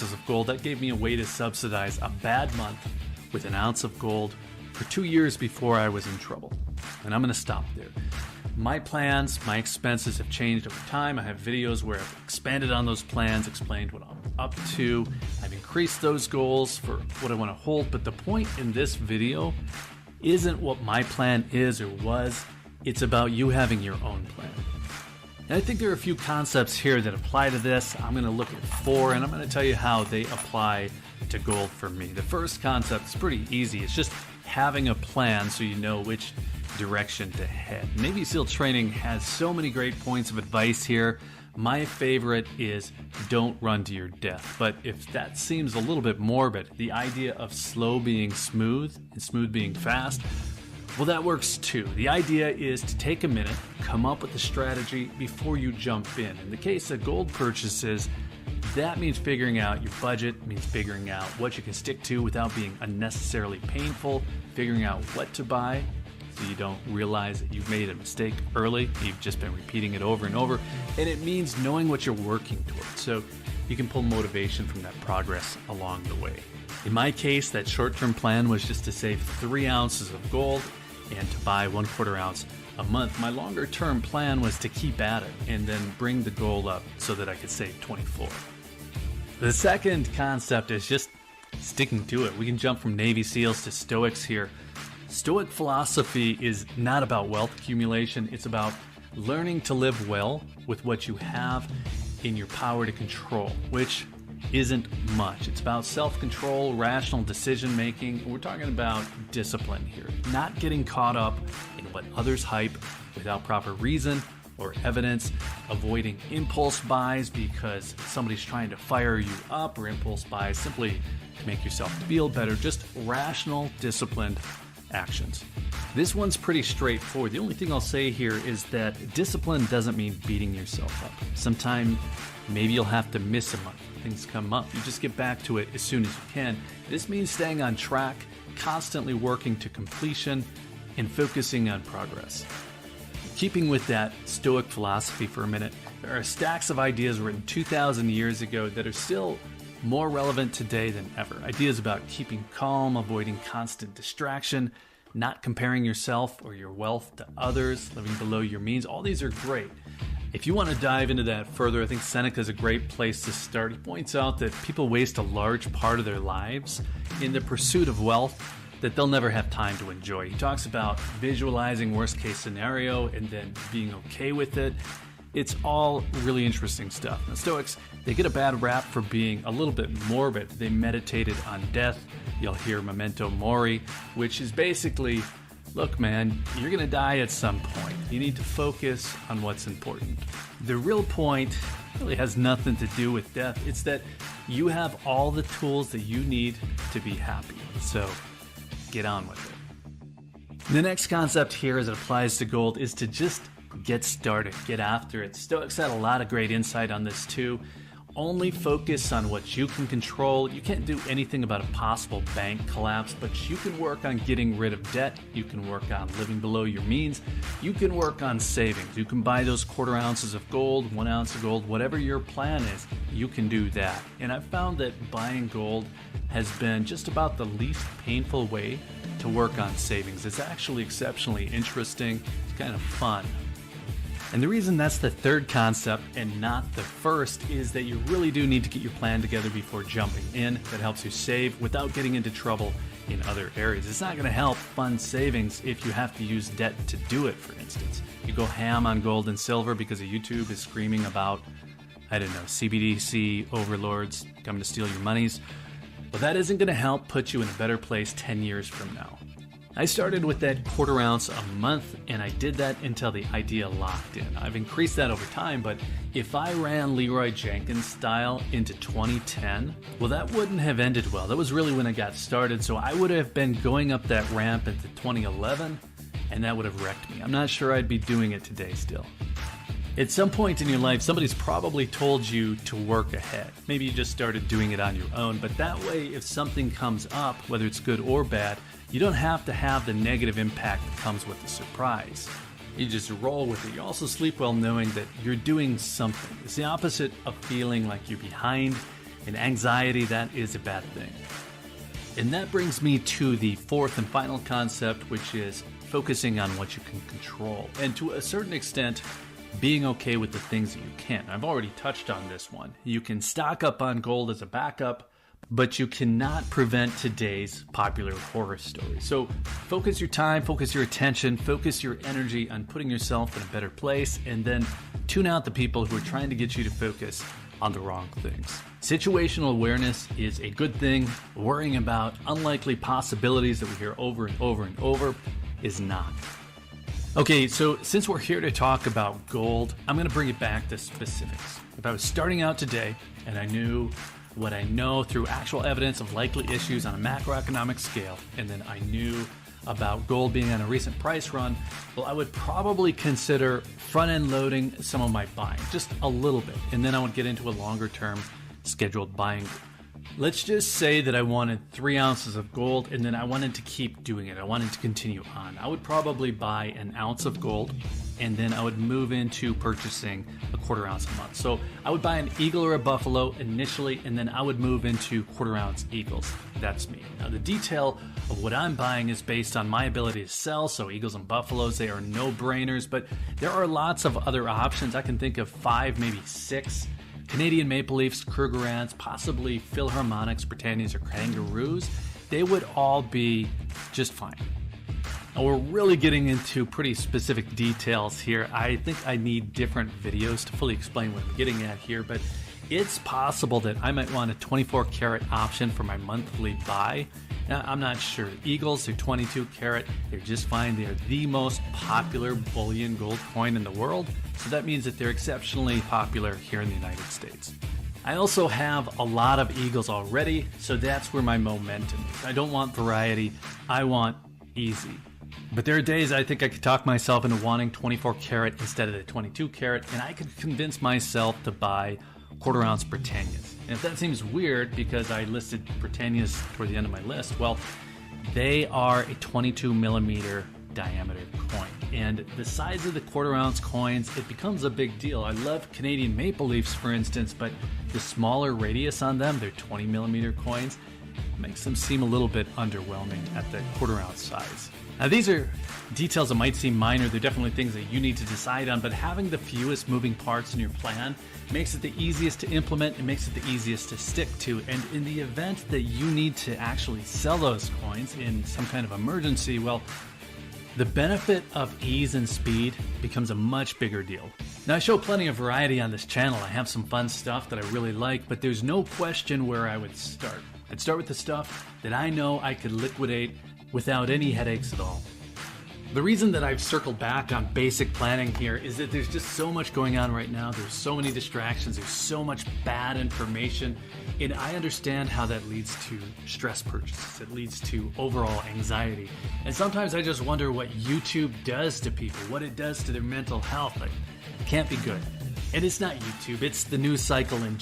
ounces of gold. That gave me a way to subsidize a bad month with an ounce of gold for 2 years before I was in trouble. And I'm going to stop there. My plans, my expenses have changed over time. I have videos where I've expanded on those plans, explained what I'm up to. I've increased those goals for what I want to hold. But the point in this video isn't what my plan is or was. It's about you having your own plan. And I think there are a few concepts here that apply to this. I'm going to look at 4 and I'm going to tell you how they apply to gold for me. The first concept is pretty easy. It's just having a plan so you know which direction to head. Navy SEAL training has so many great points of advice here. My favorite is don't run to your death. But if that seems a little bit morbid, the idea of slow being smooth and smooth being fast, well, that works too. The idea is to take a minute, come up with a strategy before you jump in. In the case of gold purchases, that means figuring out your budget, means figuring out what you can stick to without being unnecessarily painful, figuring out what to buy so you don't realize that you've made a mistake early, you've just been repeating it over and over, and it means knowing what you're working towards so you can pull motivation from that progress along the way. In my case, that short-term plan was just to save 3 ounces of gold and to buy 1/4 ounce a month. My longer-term plan was to keep at it and then bring the goal up so that I could save 24. The second concept is just sticking to it. We can jump from Navy SEALs to Stoics here. Stoic philosophy is not about wealth accumulation. It's about learning to live well with what you have in your power to control, which isn't much. It's about self-control, rational decision-making. We're talking about discipline here, not getting caught up in what others hype without proper reason or evidence, avoiding impulse buys because somebody's trying to fire you up, or impulse buys simply to make yourself feel better. Just rational, disciplined actions. This one's pretty straightforward. The only thing I'll say here is that discipline doesn't mean beating yourself up. Sometime maybe you'll have to miss a month. Things come up. You just get back to it as soon as you can. This means staying on track, constantly working to completion, and focusing on progress. Keeping with that Stoic philosophy for a minute, there are stacks of ideas written 2,000 years ago that are still more relevant today than ever. Ideas about keeping calm, avoiding constant distraction, not comparing yourself or your wealth to others, living below your means. All these are great. If you want to dive into that further, I think Seneca is a great place to start. He points out that people waste a large part of their lives in the pursuit of wealth that they'll never have time to enjoy. He talks about visualizing worst case scenario and then being okay with it. It's all really interesting stuff. The Stoics, they get a bad rap for being a little bit morbid. They meditated on death. You'll hear memento mori, which is basically, look man, you're gonna die at some point. You need to focus on what's important. The real point really has nothing to do with death. It's that you have all the tools that you need to be happy. So get on with it. The next concept here as it applies to gold is to just get started, get after it. Stoics had a lot of great insight on this too. Only focus on what you can control. You can't do anything about a possible bank collapse, but you can work on getting rid of debt. You can work on living below your means. You can work on savings. You can buy those 1/4 ounces of gold, 1 ounce of gold, whatever your plan is, you can do that. And I've found that buying gold has been just about the least painful way to work on savings. It's actually exceptionally interesting. It's kind of fun. And the reason that's the third concept and not the first is that you really do need to get your plan together before jumping in. That helps you save without getting into trouble in other areas. It's not going to help fund savings if you have to use debt to do it, for instance. You go ham on gold and silver because YouTube is screaming about, I don't know, CBDC overlords coming to steal your monies. Well, that isn't going to help put you in a better place 10 years from now. I started with that 1/4 ounce a month, and I did that until the idea locked in. I've increased that over time, but if I ran Leroy Jenkins style into 2010, well, that wouldn't have ended well. That was really when I got started, so I would have been going up that ramp into 2011, and that would have wrecked me. I'm not sure I'd be doing it today still. At some point in your life, somebody's probably told you to work ahead. Maybe you just started doing it on your own, but that way, if something comes up, whether it's good or bad, you don't have to have the negative impact that comes with the surprise. You just roll with it. You also sleep well knowing that you're doing something. It's the opposite of feeling like you're behind. and anxiety, that is a bad thing. And that brings me to the fourth and final concept, which is focusing on what you can control. And to a certain extent, being okay with the things that you can't. I've already touched on this one. You can stock up on gold as a backup, but you cannot prevent today's popular horror stories. So focus your time, focus your attention, focus your energy on putting yourself in a better place, and then tune out the people who are trying to get you to focus on the wrong things. Situational awareness is a good thing. Worrying about unlikely possibilities that we hear over and over and over is not. Okay, so since we're here to talk about gold, I'm going to bring it back to specifics. If I was starting out today and I knew what I know through actual evidence of likely issues on a macroeconomic scale, and then I knew about gold being on a recent price run, well, I would probably consider front-end loading some of my buying, just a little bit, and then I would get into a longer-term scheduled buying. Let's just say that I wanted 3 ounces of gold, and then I wanted to keep doing it. I wanted to continue on. I would probably buy an ounce of gold, and then I would move into purchasing a 1/4 ounce a month. So I would buy an eagle or a buffalo initially, and then I would move into 1/4 ounce eagles. That's me. Now, the detail of what I'm buying is based on my ability to sell. So eagles and buffaloes, they are no-brainers, but there are lots of other options. I can think of 5, maybe 6. Canadian Maple Leafs, Krugerrands, possibly Philharmonics, Britannias, or Kangaroos, they would all be just fine. Now we're really getting into pretty specific details here. I think I need different videos to fully explain what I'm getting at here, but it's possible that I might want a 24 karat option for my monthly buy. Now, I'm not sure. Eagles are 22 karat. They're just fine. They are the most popular bullion gold coin in the world. So that means that they're exceptionally popular here in the United States. I also have a lot of eagles already, so that's where my momentum is. I don't want variety. I want easy. But there are days I think I could talk myself into wanting 24 karat instead of the 22 karat, and I could convince myself to buy 1/4 ounce Britannias. And if that seems weird because I listed Britannias toward the end of my list, well, they are a 22 millimeter diameter coin. And the size of the 1/4 ounce coins, it becomes a big deal. I love Canadian Maple Leafs, for instance, but the smaller radius on them, they're 20 millimeter coins, makes them seem a little bit underwhelming at the 1/4 ounce size. Now, these are details that might seem minor. They're definitely things that you need to decide on, but having the fewest moving parts in your plan makes it the easiest to implement. It makes it the easiest to stick to. And in the event that you need to actually sell those coins in some kind of emergency, well, the benefit of ease and speed becomes a much bigger deal. Now, I show plenty of variety on this channel. I have some fun stuff that I really like, but there's no question where I would start. I'd start with the stuff that I know I could liquidate without any headaches at all. The reason that I've circled back on basic planning here is that there's just so much going on right now. There's so many distractions. There's so much bad information. And I understand how that leads to stress purchases. It leads to overall anxiety. And sometimes I just wonder what YouTube does to people, what it does to their mental health. Like, it can't be good. And it's not YouTube, it's the news cycle in general.